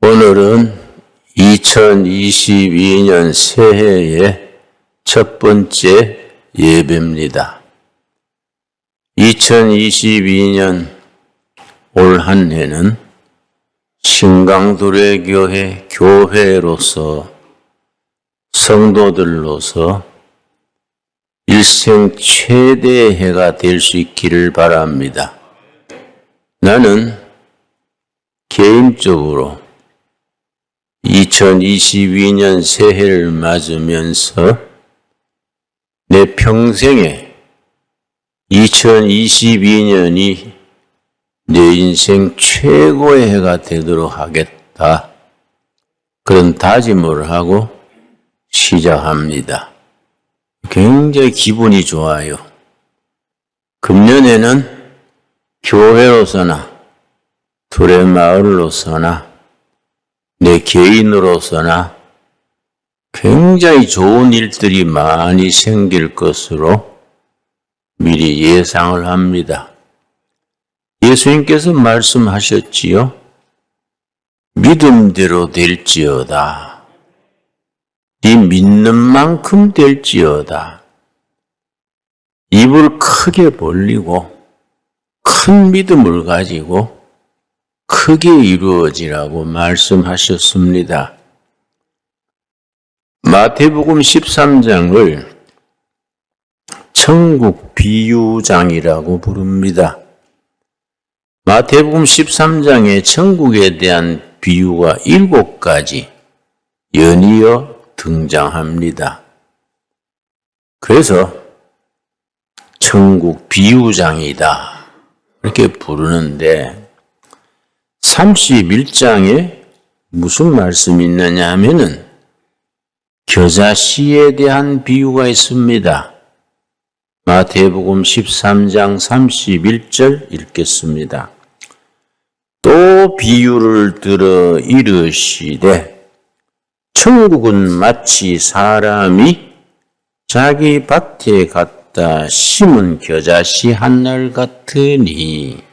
오늘은 2022년 새해의 첫 번째 예배입니다. 2022년 올 한 해는 신강도래교회 교회로서 성도들로서 일생 최대의 해가 될 수 있기를 바랍니다. 나는 개인적으로 2022년 새해를 맞으면서 내 평생에 2022년이 내 인생 최고의 해가 되도록 하겠다. 그런 다짐을 하고 시작합니다. 굉장히 기분이 좋아요. 금년에는 교회로서나 두레마을로서나 내 개인으로서나 굉장히 좋은 일들이 많이 생길 것으로 미리 예상을 합니다. 예수님께서 말씀하셨지요. 믿음대로 될지어다. 네 믿는 만큼 될지어다. 입을 크게 벌리고 큰 믿음을 가지고 크게 이루어지라고 말씀하셨습니다. 마태복음 13장을 천국 비유장이라고 부릅니다. 마태복음 13장에 천국에 대한 비유가 7가지 연이어 등장합니다. 그래서 천국 비유장이다 이렇게 부르는데 31장에 무슨 말씀이 있느냐 하면은 겨자씨에 대한 비유가 있습니다. 마태복음 13장 31절 읽겠습니다. 또 비유를 들어 이르시되 천국은 마치 사람이 자기 밭에 갖다 심은 겨자씨 한 날 같으니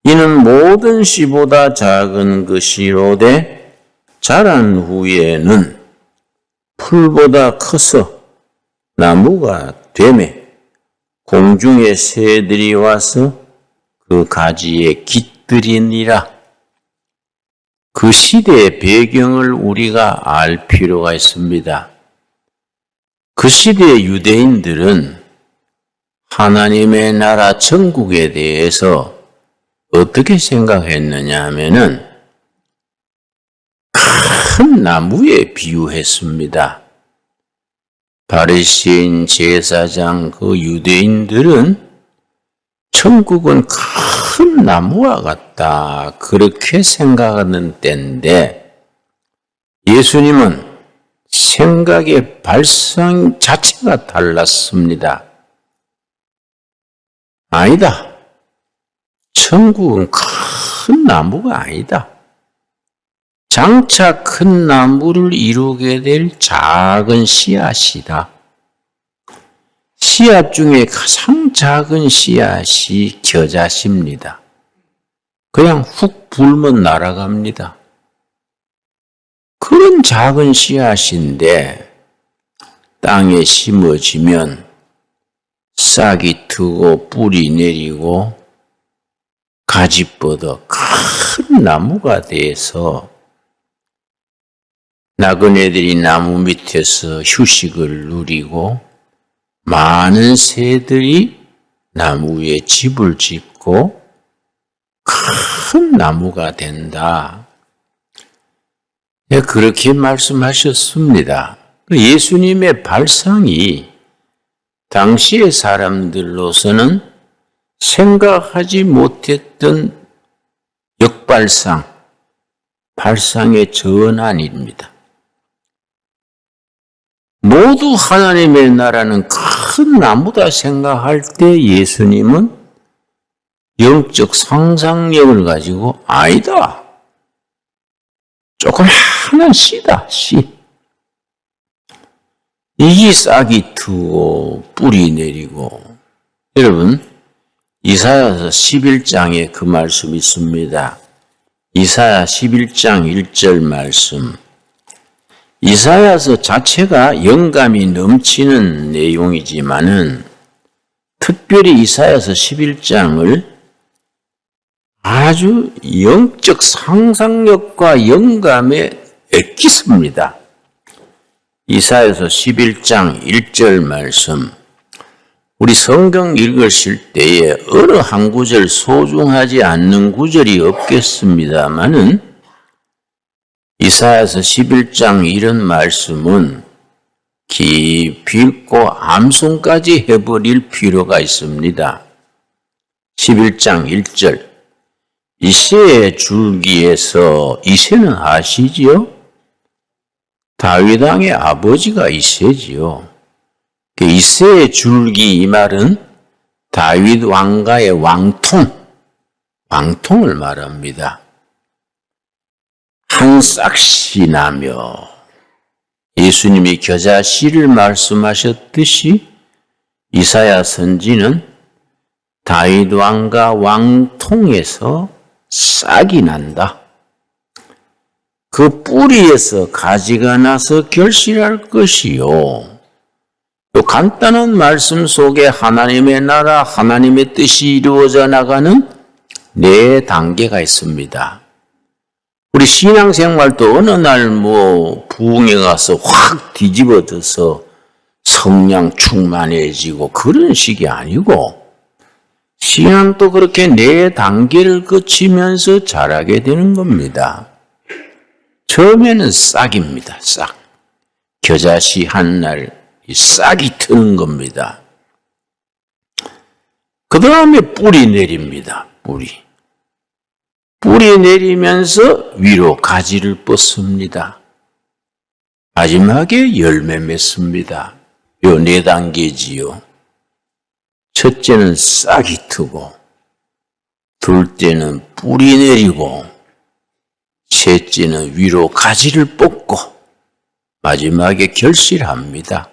이는 모든 씨보다 작은 것이로되 자란 후에는 풀보다 커서 나무가 되매 공중의 새들이 와서 그 가지에 깃들이니라. 그 시대의 배경을 우리가 알 필요가 있습니다. 그 시대의 유대인들은 하나님의 나라 천국에 대해서 어떻게 생각했느냐 하면은 큰 나무에 비유했습니다. 바리새인 제사장 그 유대인들은 천국은 큰 나무와 같다 그렇게 생각하는 때인데 예수님은 생각의 발상 자체가 달랐습니다. 아니다. 천국은 큰 나무가 아니다. 장차 큰 나무를 이루게 될 작은 씨앗이다. 씨앗 중에 가장 작은 씨앗이 겨자씨입니다. 그냥 훅 불면 날아갑니다. 그런 작은 씨앗인데 땅에 심어지면 싹이 트고 뿌리 내리고 가지 뻗어 큰 나무가 돼서 나그네들이 나무 밑에서 휴식을 누리고 많은 새들이 나무 위에 집을 짓고 큰 나무가 된다. 그렇게 말씀하셨습니다. 예수님의 발상이 당시의 사람들로서는 생각하지 못했던 역발상, 발상의 전환입니다. 모두 하나님의 나라는 큰 나무다 생각할 때 예수님은 영적 상상력을 가지고 아니다. 조그마한 씨다, 씨. 이게 싹이 트고 뿌리 내리고. 여러분, 이사야서 11장에 그 말씀이 있습니다. 이사야 11장 1절 말씀. 이사야서 자체가 영감이 넘치는 내용이지만은 특별히 이사야서 11장을 아주 영적 상상력과 영감에 엑기스입니다. 이사야서 11장 1절 말씀. 우리 성경 읽으실 때에 어느 한 구절 소중하지 않는 구절이 없겠습니다마는 이사야서 11장 이런 말씀은 깊이 읽고 암송까지 해버릴 필요가 있습니다. 11장 1절. 이새의 줄기에서, 이새는 아시지요? 다윗 왕의 아버지가 이새지요. 이새의 줄기, 이 말은 다윗 왕가의 왕통을 말합니다. 한 싹이 나며, 예수님이 겨자씨를 말씀하셨듯이 이사야 선지는 다윗 왕가 왕통에서 싹이 난다. 그 뿌리에서 가지가 나서 결실할 것이요. 또 간단한 말씀 속에 하나님의 나라, 하나님의 뜻이 이루어져 나가는 네 단계가 있습니다. 우리 신앙생활도 어느 날 부흥에 가서 확 뒤집어져서 성령 충만해지고 그런 식이 아니고 신앙도 그렇게 네 단계를 거치면서 자라게 되는 겁니다. 처음에는 싹입니다. 싹. 겨자씨 한 날 이 싹이 트는 겁니다. 그 다음에 뿌리 내립니다. 뿌리 내리면서 위로 가지를 뻗습니다. 마지막에 열매 맺습니다. 요 네 단계지요. 첫째는 싹이 트고, 둘째는 뿌리 내리고, 셋째는 위로 가지를 뻗고, 마지막에 결실합니다.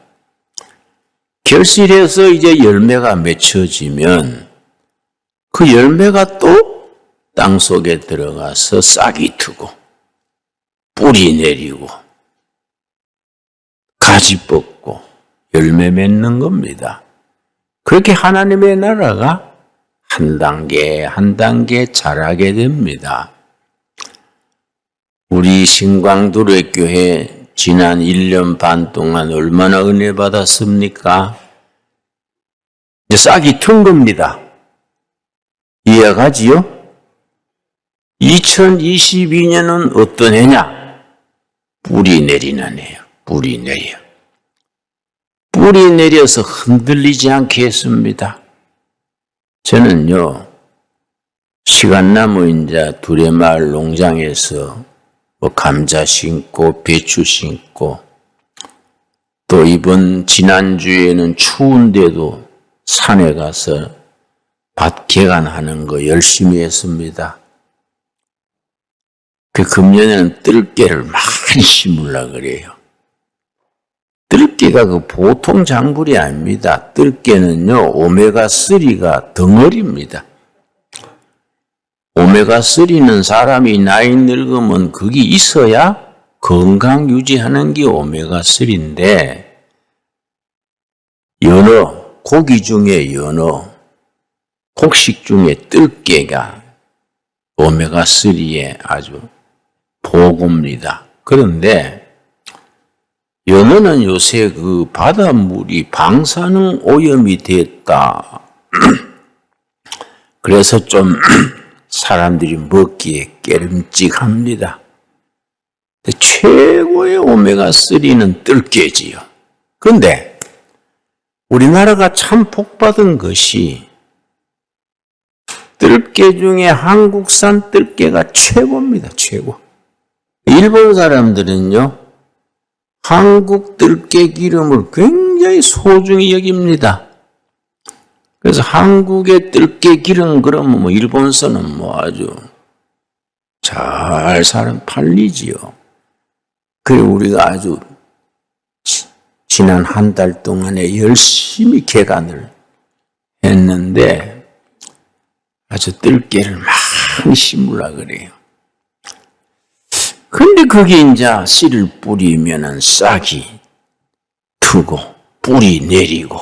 결실해서 이제 열매가 맺혀지면 그 열매가 또 땅 속에 들어가서 싹이 트고, 뿌리 내리고, 가지 뻗고, 열매 맺는 겁니다. 그렇게 하나님의 나라가 한 단계 한 단계 자라게 됩니다. 우리 신광도래교회 지난 1년 반 동안 얼마나 은혜 받았습니까? 이제 싹이 튼 겁니다. 이해가지요? 2022년은 어떤 해냐? 뿌리 내리는 해요. 뿌리 내려. 뿌리 내려서 흔들리지 않게 했습니다. 저는요, 시간 남은 이제 두레마을 농장에서 감자 심고, 배추 심고, 또 지난주에는 추운데도 산에 가서 밭 개간하는 거 열심히 했습니다. 금년에는 뜰개를 많이 심으려고 그래요. 뜰개가 보통 작물이 아닙니다. 뜰개는요, 오메가3가 덩어리입니다. 오메가3는 사람이 나이 늙으면 그게 있어야 건강 유지하는 게 오메가3인데, 고기 중에 곡식 중에 뜰개가 오메가3에 아주 보고입니다. 그런데 연어는 요새 바닷물이 방사능 오염이 됐다. 그래서 좀 사람들이 먹기에 깨름직합니다. 최고의 오메가3는 뜰개지요. 그런데 우리나라가 참 복받은 것이 뜰개 중에 한국산 뜰개가 최고입니다. 최고. 일본 사람들은요, 한국 뜰개 기름을 굉장히 소중히 여깁니다. 그래서 한국의 뜰개 기름 그러면 일본서는 아주 잘 팔리지요. 그리고 우리가 아주 지난 한 달 동안에 열심히 개간을 했는데 아주 뜰개를 많이 심으려고 그래요. 근데 거기 이제 씨를 뿌리면은 싹이 트고 뿌리 내리고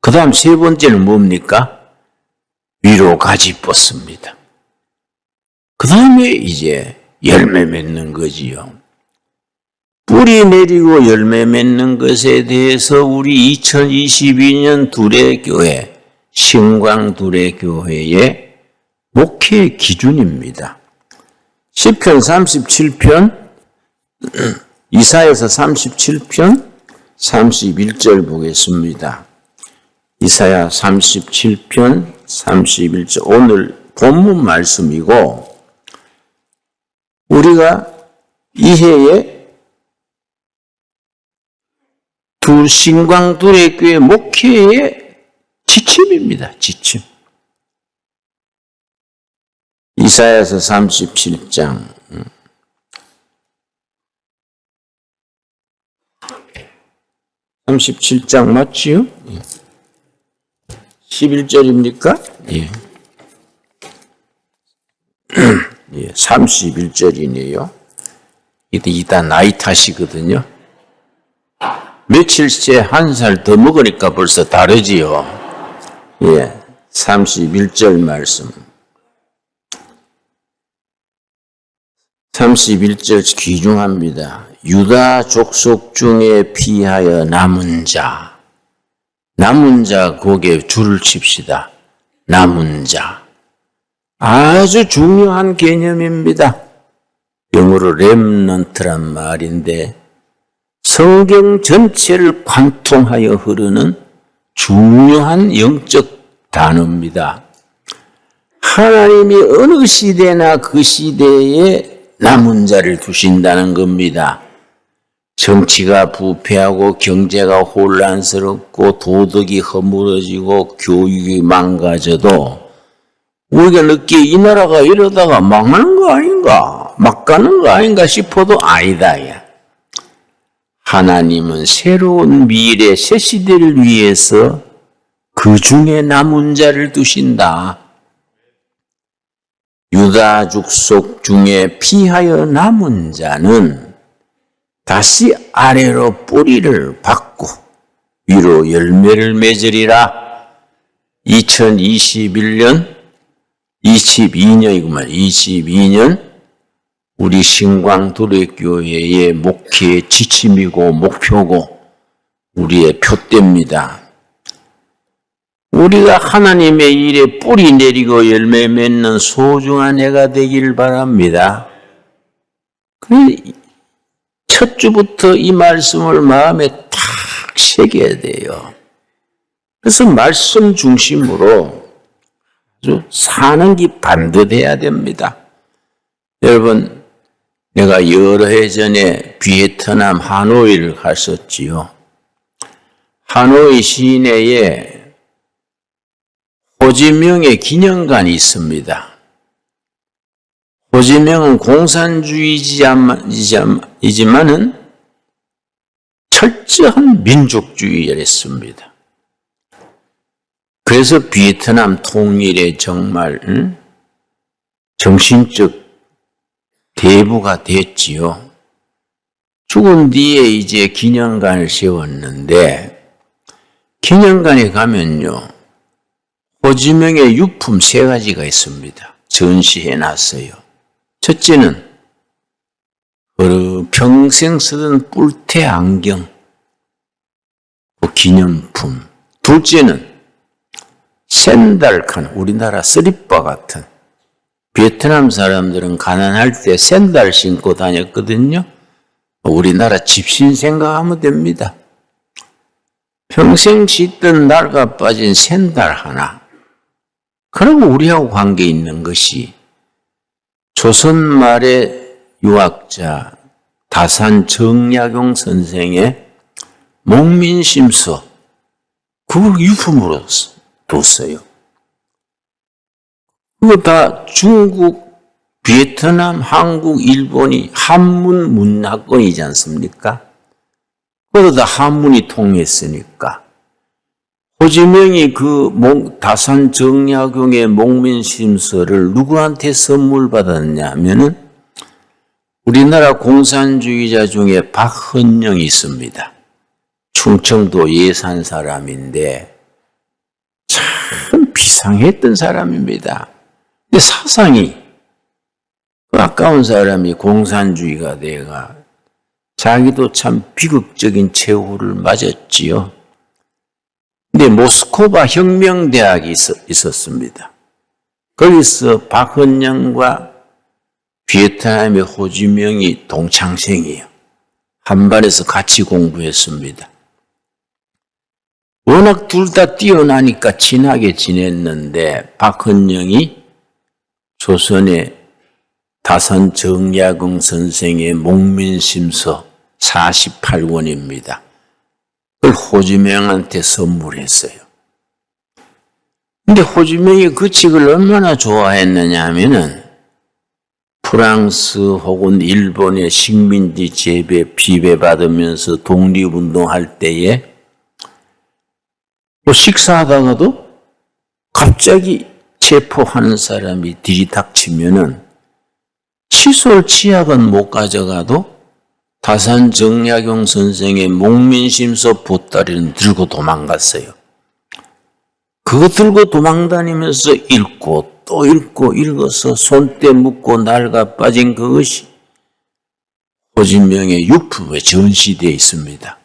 그 다음 세 번째는 뭡니까? 위로 가지 뻗습니다. 그 다음에 이제 열매 맺는 거지요. 뿌리 내리고 열매 맺는 것에 대해서 우리 2022년 두레교회, 신광 두레교회의 목회 기준입니다. 시편 37편, 이사야서 37편 31절 보겠습니다. 이사야 37편 31절 오늘 본문 말씀이고 우리가 이 해에 두 신광 두레교회 목회의 지침입니다. 지침. 이사야서 37장 37장 맞지요? 11절입니까? 예. 예, 31절이네요. 이따 나이 탓이거든요. 며칠째 한 살 더 먹으니까 벌써 다르지요. 예, 31절 말씀. 31절 귀중합니다. 유다 족속 중에 피하여 남은 자 거기에 줄을 칩시다. 남은 자. 아주 중요한 개념입니다. 영어로 렘넌트란 말인데 성경 전체를 관통하여 흐르는 중요한 영적 단어입니다. 하나님이 어느 시대나 그 시대에 남은 자를 두신다는 겁니다. 정치가 부패하고 경제가 혼란스럽고 도덕이 허물어지고 교육이 망가져도 우리가 늦게 이 나라가 이러다가 망하는 거 아닌가? 막 가는 거 아닌가 싶어도 아니다. 야. 하나님은 새로운 미래 새 시대를 위해서 그 중에 남은 자를 두신다. 유다 족속 중에 피하여 남은 자는 다시 아래로 뿌리를 받고 위로 열매를 맺으리라. 2022년 우리 신광두레교회의 목회의 지침이고 목표고 우리의 표대입니다. 우리가 하나님의 일에 뿌리 내리고 열매 맺는 소중한 해가 되기를 바랍니다. 첫 주부터 이 말씀을 마음에 탁 새겨야 돼요. 그래서 말씀 중심으로 아주 사는 게 반듯해야 됩니다. 여러분, 내가 여러 해 전에 베트남 하노이를 갔었지요. 하노이 시내에 호지명의 기념관이 있습니다. 호지명은 공산주의지만은 철저한 민족주의였습니다. 그래서 베트남 통일에 정말 정신적 대부가 됐지요. 죽은 뒤에 이제 기념관을 세웠는데 기념관에 가면요. 호지명의 유품 3가지가 있습니다. 전시해놨어요. 첫째는 평생 쓰던 뿔테 안경, 그 기념품. 둘째는 샌달칸, 우리나라 쓰리빠 같은. 베트남 사람들은 가난할 때 샌달 신고 다녔거든요. 우리나라 집신 생각하면 됩니다. 평생 씻던 낡아 빠진 샌달 하나. 그리고 우리하고 관계 있는 것이 조선 말의 유학자 다산 정약용 선생의 목민심서 그걸 유품으로 뒀어요. 그거 다 중국, 베트남, 한국, 일본이 한문 문화권이지 않습니까? 그것도 다 한문이 통했으니까. 호지명이 그 다산 정약용의 목민심서를 누구한테 선물 받았냐 하면은 우리나라 공산주의자 중에 박헌영이 있습니다. 충청도 예산 사람인데 참 비상했던 사람입니다. 근데 사상이 아까운 사람이 공산주의가 돼가 자기도 참 비극적인 최후를 맞았지요. 근데 모스크바 혁명대학이 있었습니다. 거기서 박헌영과 베트남의 호지명이 동창생이에요. 한반에서 같이 공부했습니다. 워낙 둘 다 뛰어나니까 친하게 지냈는데 박헌영이 조선의 다산 정약용 선생의 목민심서 48권입니다. 그걸 호지명한테 선물했어요. 근데 호지명이 그 책을 얼마나 좋아했느냐 하면은 프랑스 혹은 일본의 식민지 재배 비배받으면서 독립운동할 때에 뭐 식사하다가도 갑자기 체포하는 사람이 들이닥치면은 칫솔 치약은 못 가져가도 다산 정약용 선생의 목민심서 보따리는 들고 도망갔어요. 그거 들고 도망다니면서 읽고 또 읽고 읽어서 손때 묻고 낡아 빠진 그것이 호진명의 유품에 전시되어 있습니다.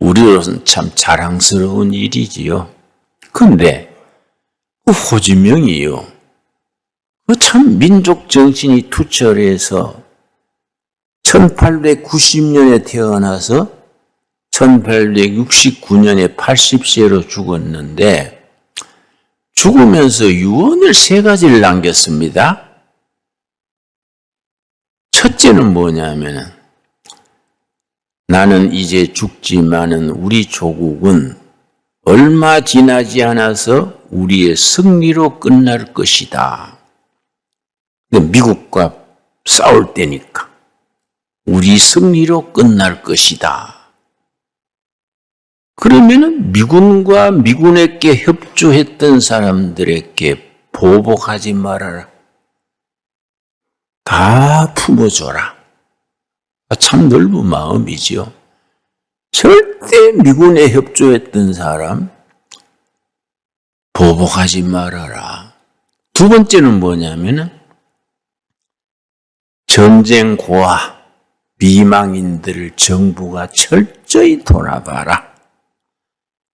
우리로서는 참 자랑스러운 일이지요. 그런데 그 호진명이요. 그 참 민족 정신이 투철해서 1890년에 태어나서 1869년에 80세로 죽었는데 죽으면서 유언을 3가지를 남겼습니다. 첫째는 뭐냐면은 나는 이제 죽지만은 우리 조국은 얼마 지나지 않아서 우리의 승리로 끝날 것이다. 미국과 싸울 때니까 우리 승리로 끝날 것이다. 그러면은 미군과 미군에게 협조했던 사람들에게 보복하지 말아라. 다 품어줘라. 참 넓은 마음이지요. 절대 미군에 협조했던 사람 보복하지 말아라. 두 번째는 뭐냐면은 전쟁 고아 비망인들을 정부가 철저히 돌아봐라.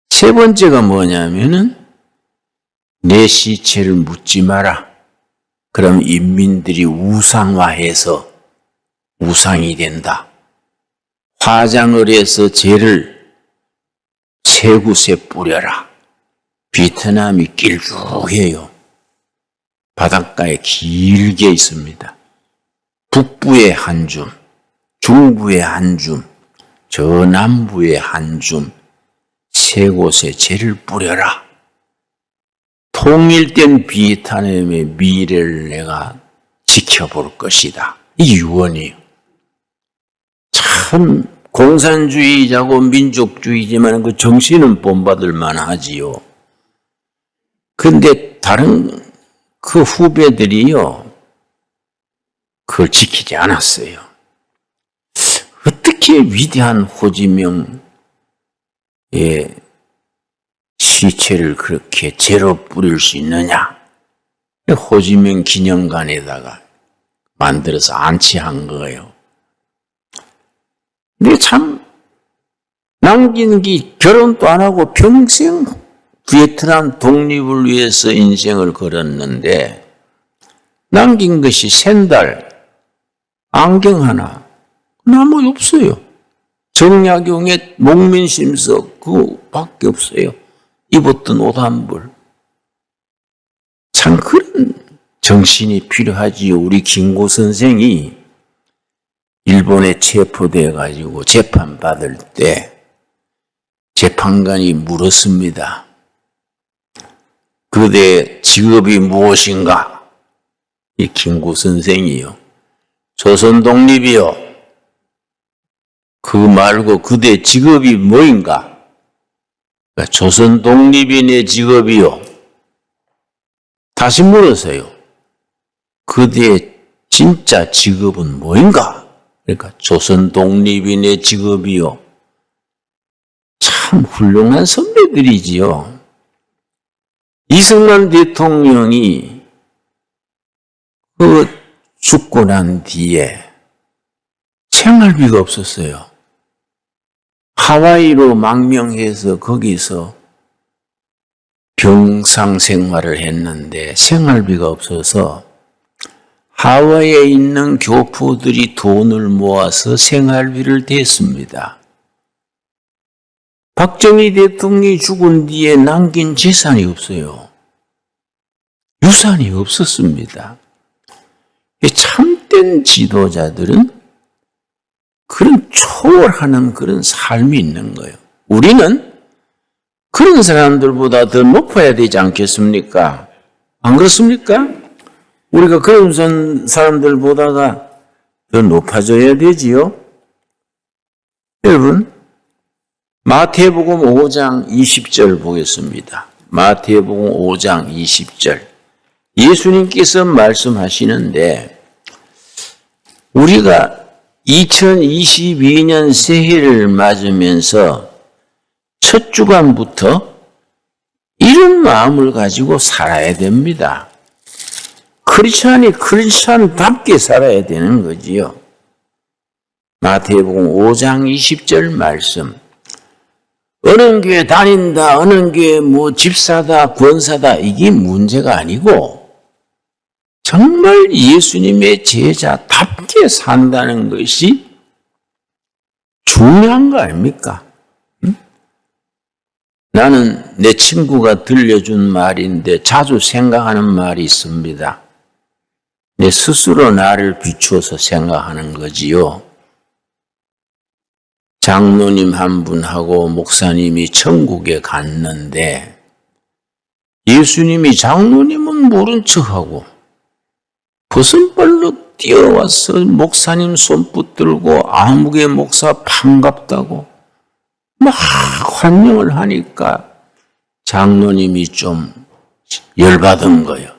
세 번째가 뭐냐면은 내 시체를 묻지 마라. 그럼 인민들이 우상화해서 우상이 된다. 화장을 해서 죄를 쇠구세 뿌려라. 베트남이 길쭉해요. 바닷가에 길게 있습니다. 북부에 한 줌, 중부에 한 줌, 저 남부에 한 줌, 3곳에 죄를 뿌려라. 통일된 베트남의 미래를 내가 지켜볼 것이다. 이 유언이에요. 참 공산주의자고 민족주의지만 그 정신은 본받을 만하지요. 그런데 다른 그 후배들이요, 그걸 지키지 않았어요. 어떻게 위대한 호지명의 시체를 그렇게 죄로 뿌릴 수 있느냐? 호지명 기념관에다가 만들어서 안치한 거예요. 근데 참 남긴 게 결혼도 안 하고 평생 베트남 독립을 위해서 인생을 걸었는데 남긴 것이 샌들, 안경 하나, 나무 없어요. 정약용의 목민심서 그거밖에 없어요. 입었던 옷 한 벌. 참 그런 정신이 필요하지요. 우리 김구 선생이 일본에 체포돼 가지고 재판 받을 때 재판관이 물었습니다. 그대의 직업이 무엇인가? 이 김구 선생이요. 조선 독립이요. 그 말고 그대 직업이 뭐인가? 조선 독립이 내 직업이요. 다시 물었어요. 그대의 진짜 직업은 뭐인가? 그러니까 조선 독립인의 직업이요. 참 훌륭한 선배들이지요. 이승만 대통령이 죽고 난 뒤에 생활비가 없었어요. 하와이로 망명해서 거기서 병상 생활을 했는데 생활비가 없어서 하와이에 있는 교포들이 돈을 모아서 생활비를 댔습니다. 박정희 대통령이 죽은 뒤에 남긴 재산이 없어요. 유산이 없었습니다. 참된 지도자들은 그런 초월하는 그런 삶이 있는 거예요. 우리는 그런 사람들보다 더 높아야 되지 않겠습니까? 안 그렇습니까? 우리가 그런 사람들보다가 더 높아져야 되지요. 여러분, 마태복음 5장 20절 보겠습니다. 마태복음 5장 20절. 예수님께서 말씀하시는데 우리가 2022년 새해를 맞으면서 첫 주간부터 이런 마음을 가지고 살아야 됩니다. 크리스찬이 크리스찬답게 살아야 되는 거지요. 마태복음 5장 20절 말씀. 어느 교회 다닌다, 어느 교회 집사다, 권사다, 이게 문제가 아니고 정말 예수님의 제자답게 산다는 것이 중요한 거 아닙니까? 응? 나는 내 친구가 들려준 말인데 자주 생각하는 말이 있습니다. 내 스스로 나를 비추어서 생각하는 거지요. 장로님 한 분하고 목사님이 천국에 갔는데 예수님이 장로님은 모른 척하고 버선발로 뛰어와서 목사님 손 붙들고 아무개 목사 반갑다고 막 환영을 하니까 장로님이 좀 열받은 거예요.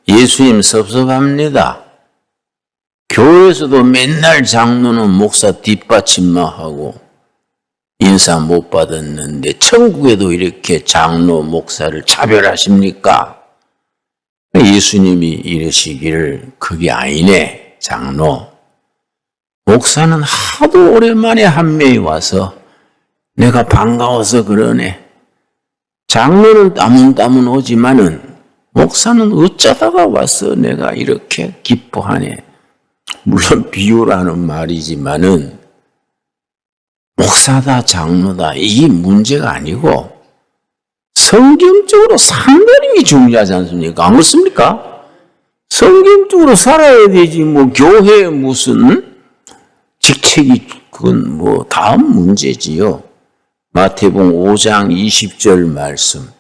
예수님 섭섭합니다. 교회에서도 맨날 장로는 목사 뒷받침만 하고 인사 못 받았는데 천국에도 이렇게 장로 목사를 차별하십니까? 예수님이 이러시기를 그게 아니네 장로. 목사는 하도 오랜만에 한 명이 와서 내가 반가워서 그러네. 장로는 따문따문 오지만은 목사는 어쩌다가 와서 내가 이렇게 기뻐하네. 물론 비유라는 말이지만은 목사다 장로다 이게 문제가 아니고 성경적으로 상당히 중요하지 않습니까? 안 그렇습니까? 성경적으로 살아야 되지 교회에 무슨 직책이 그건 다음 문제지요. 마태복음 5장 20절 말씀.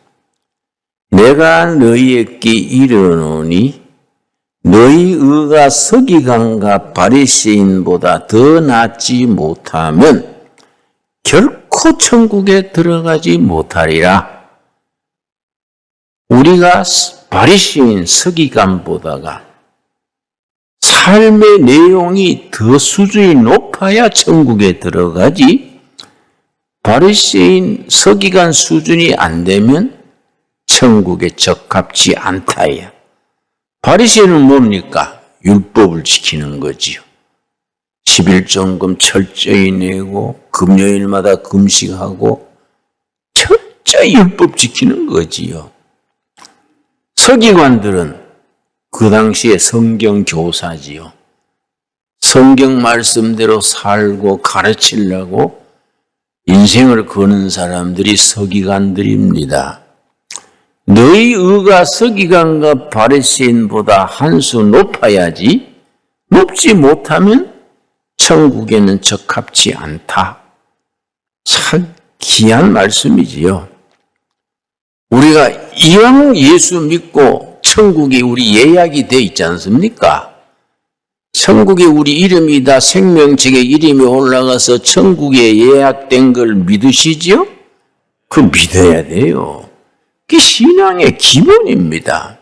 내가 너희에게 이르노니 너희 의가 서기관과 바리새인보다 더 낫지 못하면 결코 천국에 들어가지 못하리라. 우리가 바리새인 서기관보다가 삶의 내용이 더 수준이 높아야 천국에 들어가지 바리새인 서기관 수준이 안 되면 천국에 적합치 않다야. 바리새인은 뭡니까? 율법을 지키는 거지요. 11종금 철저히 내고 금요일마다 금식하고 철저히 율법 지키는 거지요. 서기관들은 그 당시에 성경 교사지요. 성경 말씀대로 살고 가르치려고 인생을 거는 사람들이 서기관들입니다. 너희 의가 서기관과 바리새인보다 한 수 높아야지 높지 못하면 천국에는 적합치 않다. 참 귀한 말씀이지요. 우리가 이왕 예수 믿고 천국이 우리 예약이 돼 있지 않습니까? 천국에 우리 이름이 다 생명책에 이름이 올라가서 천국에 예약된 걸 믿으시지요? 그 믿어야 돼요. 그게 신앙의 기본입니다.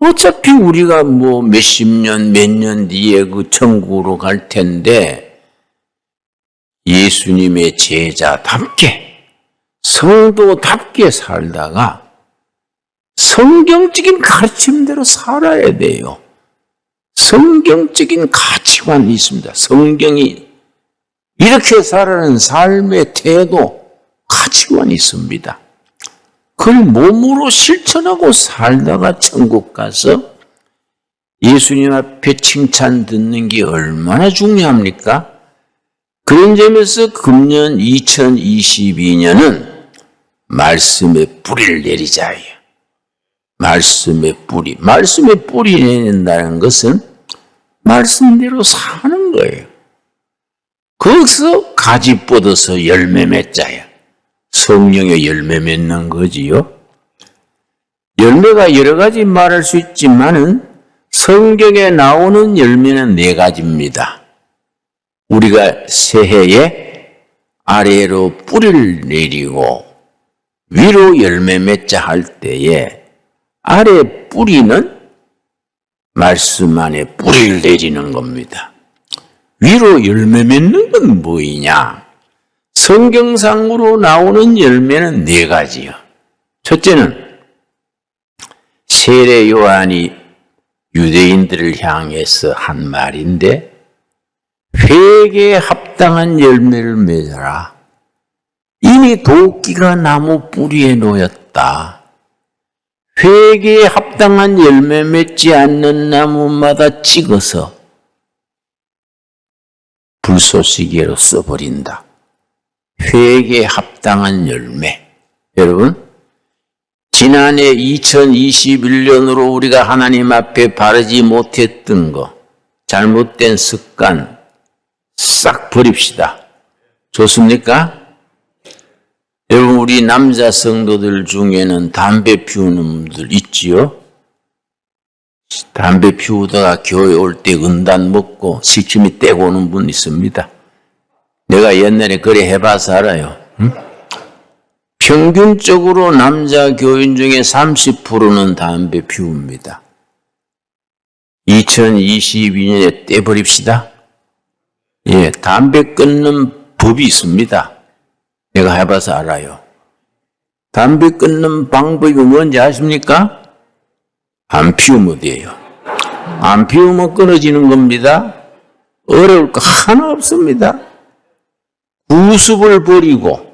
어차피 우리가 뭐 몇십 년, 몇 년 뒤에 그 천국으로 갈 텐데 예수님의 제자답게, 성도답게 살다가 성경적인 가르침대로 살아야 돼요. 성경적인 가치관이 있습니다. 성경이 이렇게 살아가는 삶의 태도, 가치관이 있습니다. 그걸 몸으로 실천하고 살다가 천국 가서 예수님 앞에 칭찬 듣는 게 얼마나 중요합니까? 그런 점에서 금년 2022년은 말씀의 뿌리를 내리자예요. 말씀의 뿌리. 말씀의 뿌리 내린다는 것은 말씀대로 사는 거예요. 거기서 가지 뻗어서 열매 맺자야. 성령의 열매 맺는 거지요. 열매가 여러 가지 말할 수 있지만은 성경에 나오는 열매는 4가지입니다. 우리가 새해에 아래로 뿌리를 내리고 위로 열매 맺자 할 때에 아래 뿌리는 말씀 안에 뿌리를 내리는 겁니다. 위로 열매 맺는 건 뭐이냐? 성경상으로 나오는 열매는 4가지요. 첫째는 세례 요한이 유대인들을 향해서 한 말인데 회개에 합당한 열매를 맺어라. 이미 도끼가 나무 뿌리에 놓였다. 회개에 합당한 열매 맺지 않는 나무마다 찍어서 불쏘시개로 써버린다. 회개에 합당한 열매. 여러분, 지난해 2021년으로 우리가 하나님 앞에 바르지 못했던 거, 잘못된 습관 싹 버립시다. 좋습니까? 여러분, 우리 남자 성도들 중에는 담배 피우는 분들 있지요? 담배 피우다가 교회 올 때 은단 먹고 식침이 떼고 오는 분 있습니다. 내가 옛날에 그래 해봐서 알아요. 응? 평균적으로 남자 교인 중에 30%는 담배 피웁니다. 2022년에 떼버립시다. 예, 담배 끊는 법이 있습니다. 내가 해봐서 알아요. 담배 끊는 방법이 뭔지 아십니까? 안 피우면 돼요. 안 피우면 끊어지는 겁니다. 어려울 거 하나 없습니다. 구습을 버리고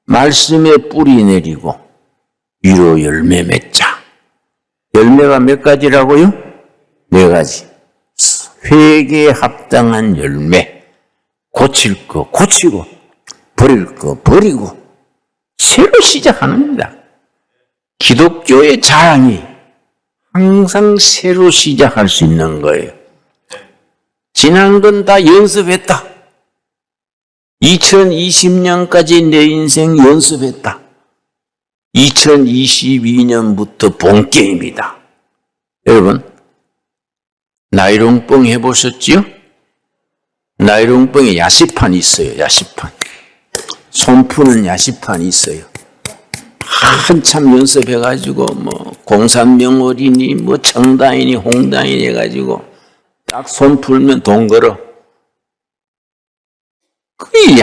말씀에 뿌리 내리고 위로 열매 맺자. 열매가 몇 가지라고요? 4가지. 회개에 합당한 열매. 고칠 거 고치고 버릴 거 버리고 새로 시작하는 겁니다. 기독교의 자랑이 항상 새로 시작할 수 있는 거예요. 지난 건 다 연습했다. 2020년까지 내 인생 연습했다. 2022년부터 본게임이다. 여러분, 나이롱뽕 해보셨지요? 나이롱뽕에 야시판이 있어요. 야시판. 손 푸는 야시판이 있어요. 한참 연습해가지고 공산명 어린이 청다인이 홍다인이 해가지고 딱 손 풀면 돈 걸어. 그게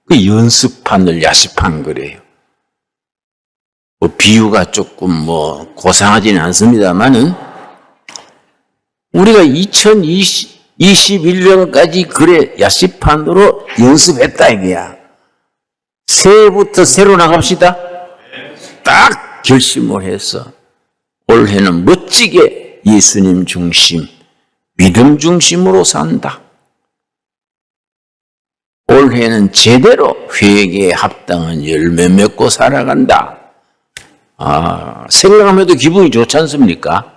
그 연습판을 야시판 거래요. 비유가 조금 고상하지는 않습니다만은 우리가 2021년까지 그래 야시판으로 연습했다 이거야. 새해부터 새로 나갑시다. 딱 결심을 해서 올해는 멋지게 예수님 중심, 믿음 중심으로 산다. 올해는 제대로 회개에 합당한 열매 맺고 살아간다. 생각하면 기분이 좋지 않습니까?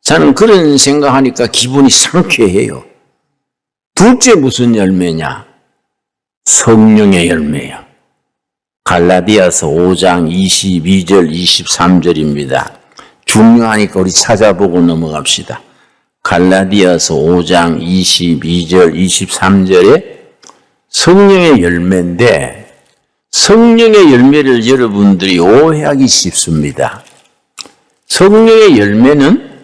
저는 그런 생각하니까 기분이 상쾌해요. 둘째 무슨 열매냐? 성령의 열매요. 갈라디아서 5장 22절 23절입니다. 중요하니까 우리 찾아보고 넘어갑시다. 갈라디아서 5장 22절 23절에 성령의 열매인데 성령의 열매를 여러분들이 오해하기 쉽습니다. 성령의 열매는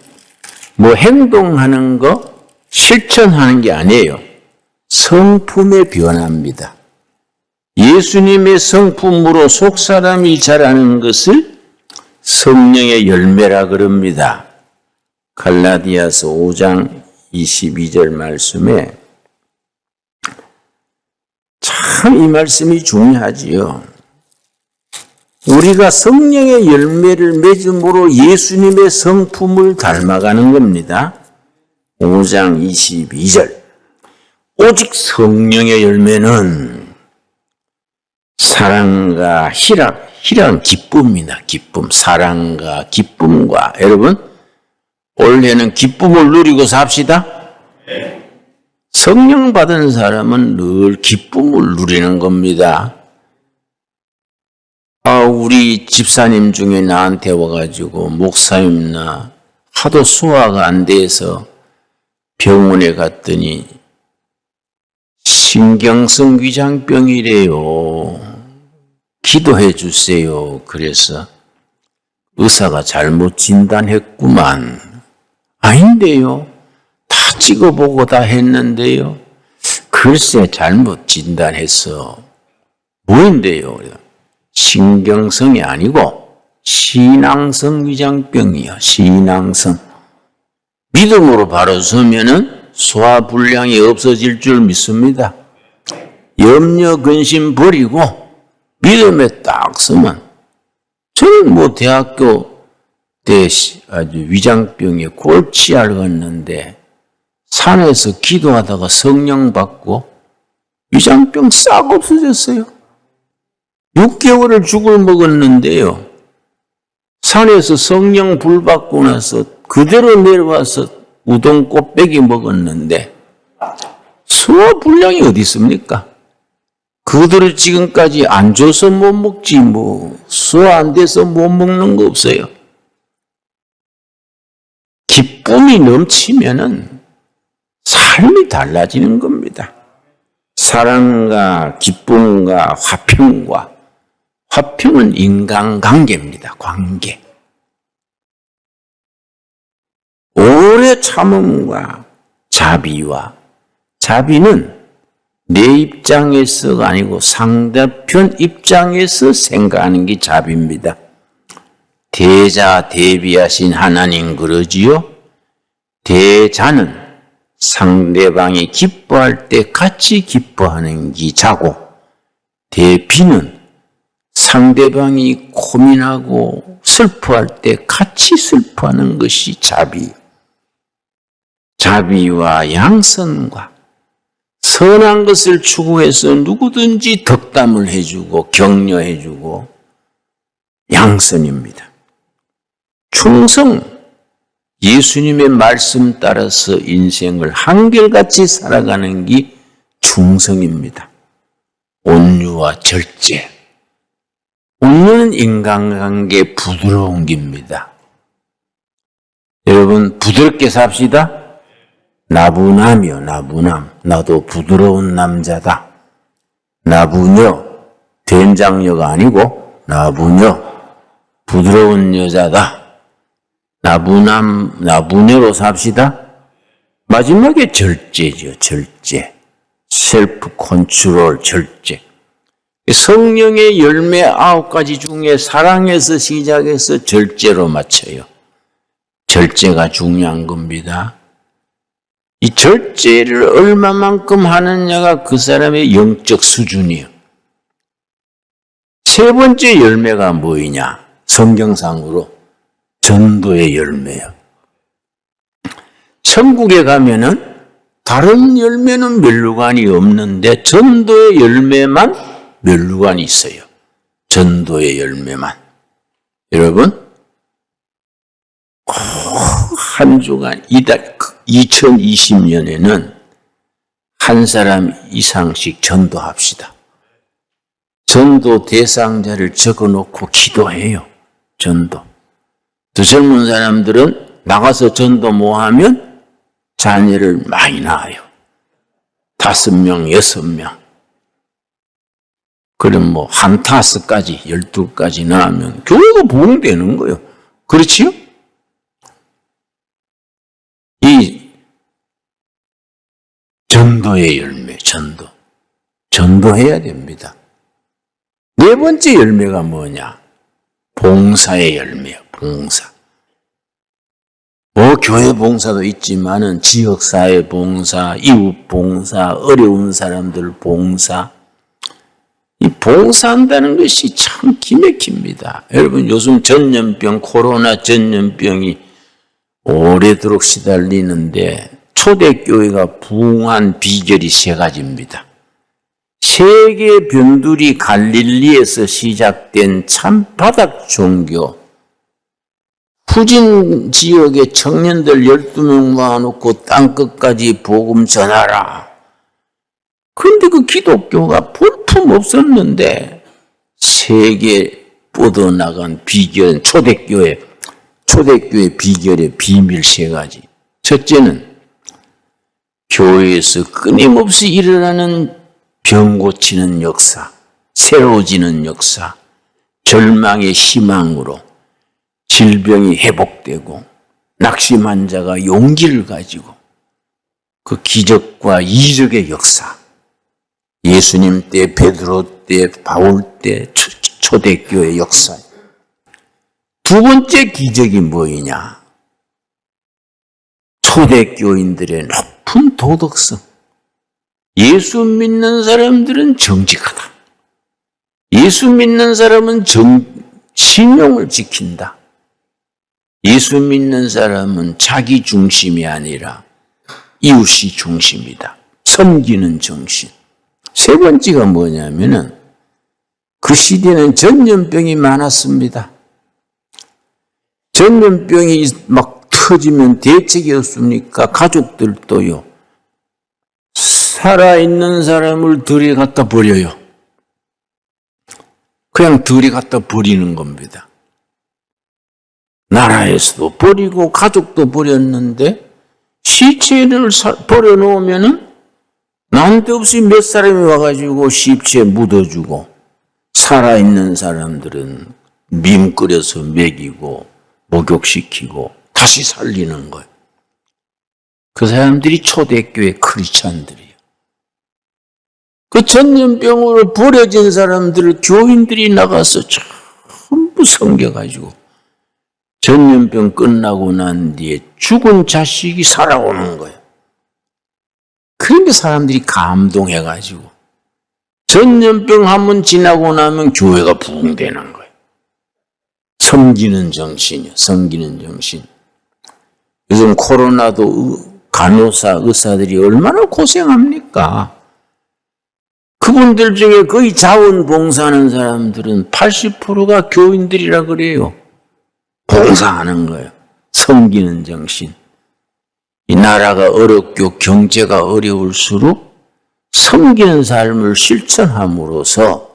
뭐 행동하는 거, 실천하는 게 아니에요. 성품의 변화입니다. 예수님의 성품으로 속사람이 자라는 것을 성령의 열매라 그럽니다. 갈라디아서 5장 22절 말씀에 참 이 말씀이 중요하지요. 우리가 성령의 열매를 맺음으로 예수님의 성품을 닮아가는 겁니다. 5장 22절. 오직 성령의 열매는 사랑과 희락은 기쁨이다. 기쁨, 사랑과 기쁨과. 여러분, 올해는 기쁨을 누리고 삽시다. 성령 받은 사람은 늘 기쁨을 누리는 겁니다. 우리 집사님 중에 나한테 와가지고 목사님 나 하도 소화가 안 돼서 병원에 갔더니 신경성 위장병이래요. 기도해 주세요. 그래서 의사가 잘못 진단했구만. 아닌데요. 다 찍어보고 다 했는데요. 글쎄 잘못 진단했어. 뭐인데요? 신경성이 아니고 신앙성 위장병이요. 신앙성. 믿음으로 바로 서면은 소화불량이 없어질 줄 믿습니다. 염려 근심 버리고 믿음에 딱 서면, 저는 뭐 대학교 때 아주 위장병에 골치 앓았는데 산에서 기도하다가 성령 받고 위장병 싹 없어졌어요. 6개월을 죽을 먹었는데요. 산에서 성령 불 받고 나서 그대로 내려와서 우동 꽃배기 먹었는데 소화불량이 어디 있습니까? 그들을 지금까지 안 줘서 못 먹지 뭐 소화 안 돼서 못 먹는 거 없어요. 기쁨이 넘치면은 삶이 달라지는 겁니다. 사랑과 기쁨과 화평은 인간관계입니다. 관계. 오래 참음과 자비는 내 입장에서가 아니고 상대편 입장에서 생각하는 게 자비입니다. 대자 대비하신 하나님 그러지요. 대자는 상대방이 기뻐할 때 같이 기뻐하는 게 자고, 대비는 상대방이 고민하고 슬퍼할 때 같이 슬퍼하는 것이 자비. 자비와 양선과 선한 것을 추구해서 누구든지 덕담을 해주고 격려해주고 양선입니다. 충성, 예수님의 말씀 따라서 인생을 한결같이 살아가는 게 충성입니다. 온유와 절제. 온유는 인간관계 부드러운 겁니다. 여러분 부드럽게 삽시다. 나부남이요, 나부남. 나도 부드러운 남자다. 나부녀, 된장녀가 아니고 나부녀, 부드러운 여자다. 나부남, 나부녀로 삽시다. 마지막에 절제죠, 절제. 셀프 컨트롤, 절제. 성령의 열매 9가지 중에 사랑에서 시작해서 절제로 맞춰요. 절제가 중요한 겁니다. 이 절제를 얼마만큼 하느냐가 그 사람의 영적 수준이에요. 세 번째 열매가 뭐이냐? 성경상으로 전도의 열매요. 천국에 가면은 다른 열매는 멸류관이 없는데 전도의 열매만 멸류관이 있어요. 전도의 열매만. 여러분, 한 주간 이달 2020년에는 한 사람 이상씩 전도합시다. 전도 대상자를 적어놓고 기도해요. 전도. 더 젊은 사람들은 나가서 전도 뭐 하면 자녀를 많이 낳아요. 5명, 6명. 그럼 뭐 한 타스까지 12까지 낳으면 교회가 부흥되는 거예요. 그렇지요? 전도의 열매, 전도. 전도해야 됩니다. 네 번째 열매가 뭐냐? 봉사의 열매야, 봉사. 교회 봉사도 있지만은 지역사회 봉사, 이웃 봉사, 어려운 사람들 봉사. 이 봉사한다는 것이 참 기맥힙니다. 여러분, 요즘 전염병, 코로나 전염병이 오래도록 시달리는데 초대교회가 부흥한 비결이 세 가지입니다. 세계 변두리 갈릴리에서 시작된 참 바닥 종교, 후진 지역의 청년들 12명 모아놓고 땅끝까지 복음 전하라. 그런데 그 기독교가 볼품 없었는데 세계 뻗어나간 비결은 초대교회 비결의 비밀 세 가지. 첫째는 교회에서 끊임없이 일어나는 병 고치는 역사, 새로워지는 역사, 절망의 희망으로 질병이 회복되고 낙심한 자가 용기를 가지고 그 기적과 이적의 역사, 예수님 때, 베드로 때, 바울 때 초대교회 역사. 두 번째 기적이 뭐이냐? 초대교인들의 높은 도덕성. 예수 믿는 사람들은 정직하다. 예수 믿는 사람은 신용을 지킨다. 예수 믿는 사람은 자기 중심이 아니라 이웃이 중심이다. 섬기는 정신. 세 번째가 뭐냐면은 그 시대는 전염병이 많았습니다. 전염병이 막 터지면 대책이 없습니까? 가족들도요. 살아있는 사람을 들이 갖다 버려요. 그냥 들이 갖다 버리는 겁니다. 나라에서도 버리고 가족도 버렸는데 시체를 버려놓으면은 난데없이 몇 사람이 와가지고 시체에 묻어주고 살아있는 사람들은 밈 끓여서 먹이고 목욕시키고 다시 살리는 거예요. 그 사람들이 초대교회 크리스찬들이에요. 그 전염병으로 버려진 사람들을 교인들이 나가서 전부 섬겨가지고 전염병 끝나고 난 뒤에 죽은 자식이 살아오는 거예요. 그런데 사람들이 감동해가지고 전염병 한번 지나고 나면 교회가 부흥되는 거예요. 섬기는 정신이요. 섬기는 정신. 요즘 코로나도 간호사, 의사들이 얼마나 고생합니까? 그분들 중에 거의 자원봉사하는 사람들은 80%가 교인들이라 그래요. 봉사하는 거예요. 섬기는 정신. 이 나라가 어렵고 경제가 어려울수록 섬기는 삶을 실천함으로써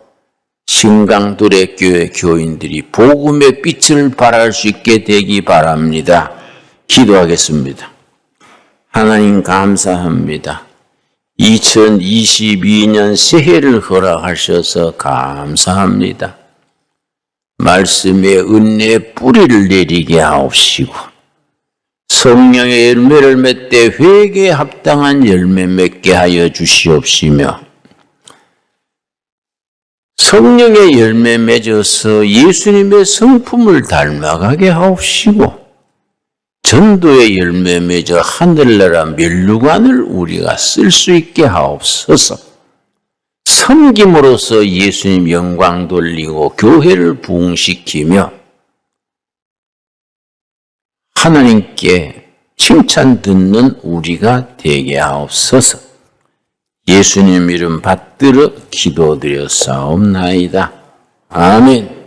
신강들의 교회 교인들이 복음의 빛을 발할 수 있게 되기 바랍니다. 기도하겠습니다. 하나님 감사합니다. 2022년 새해를 허락하셔서 감사합니다. 말씀의 은혜의 뿌리를 내리게 하옵시고 성령의 열매를 맺되 회개에 합당한 열매 맺게 하여 주시옵시며 성령의 열매 맺어서 예수님의 성품을 닮아가게 하옵시고 전도의 열매 맺어 하늘나라 멸류관을 우리가 쓸 수 있게 하옵소서. 섬김으로써 예수님 영광 돌리고 교회를 부흥시키며 하나님께 칭찬 듣는 우리가 되게 하옵소서. 예수님 이름 받들어 기도드렸사옵나이다. 아멘.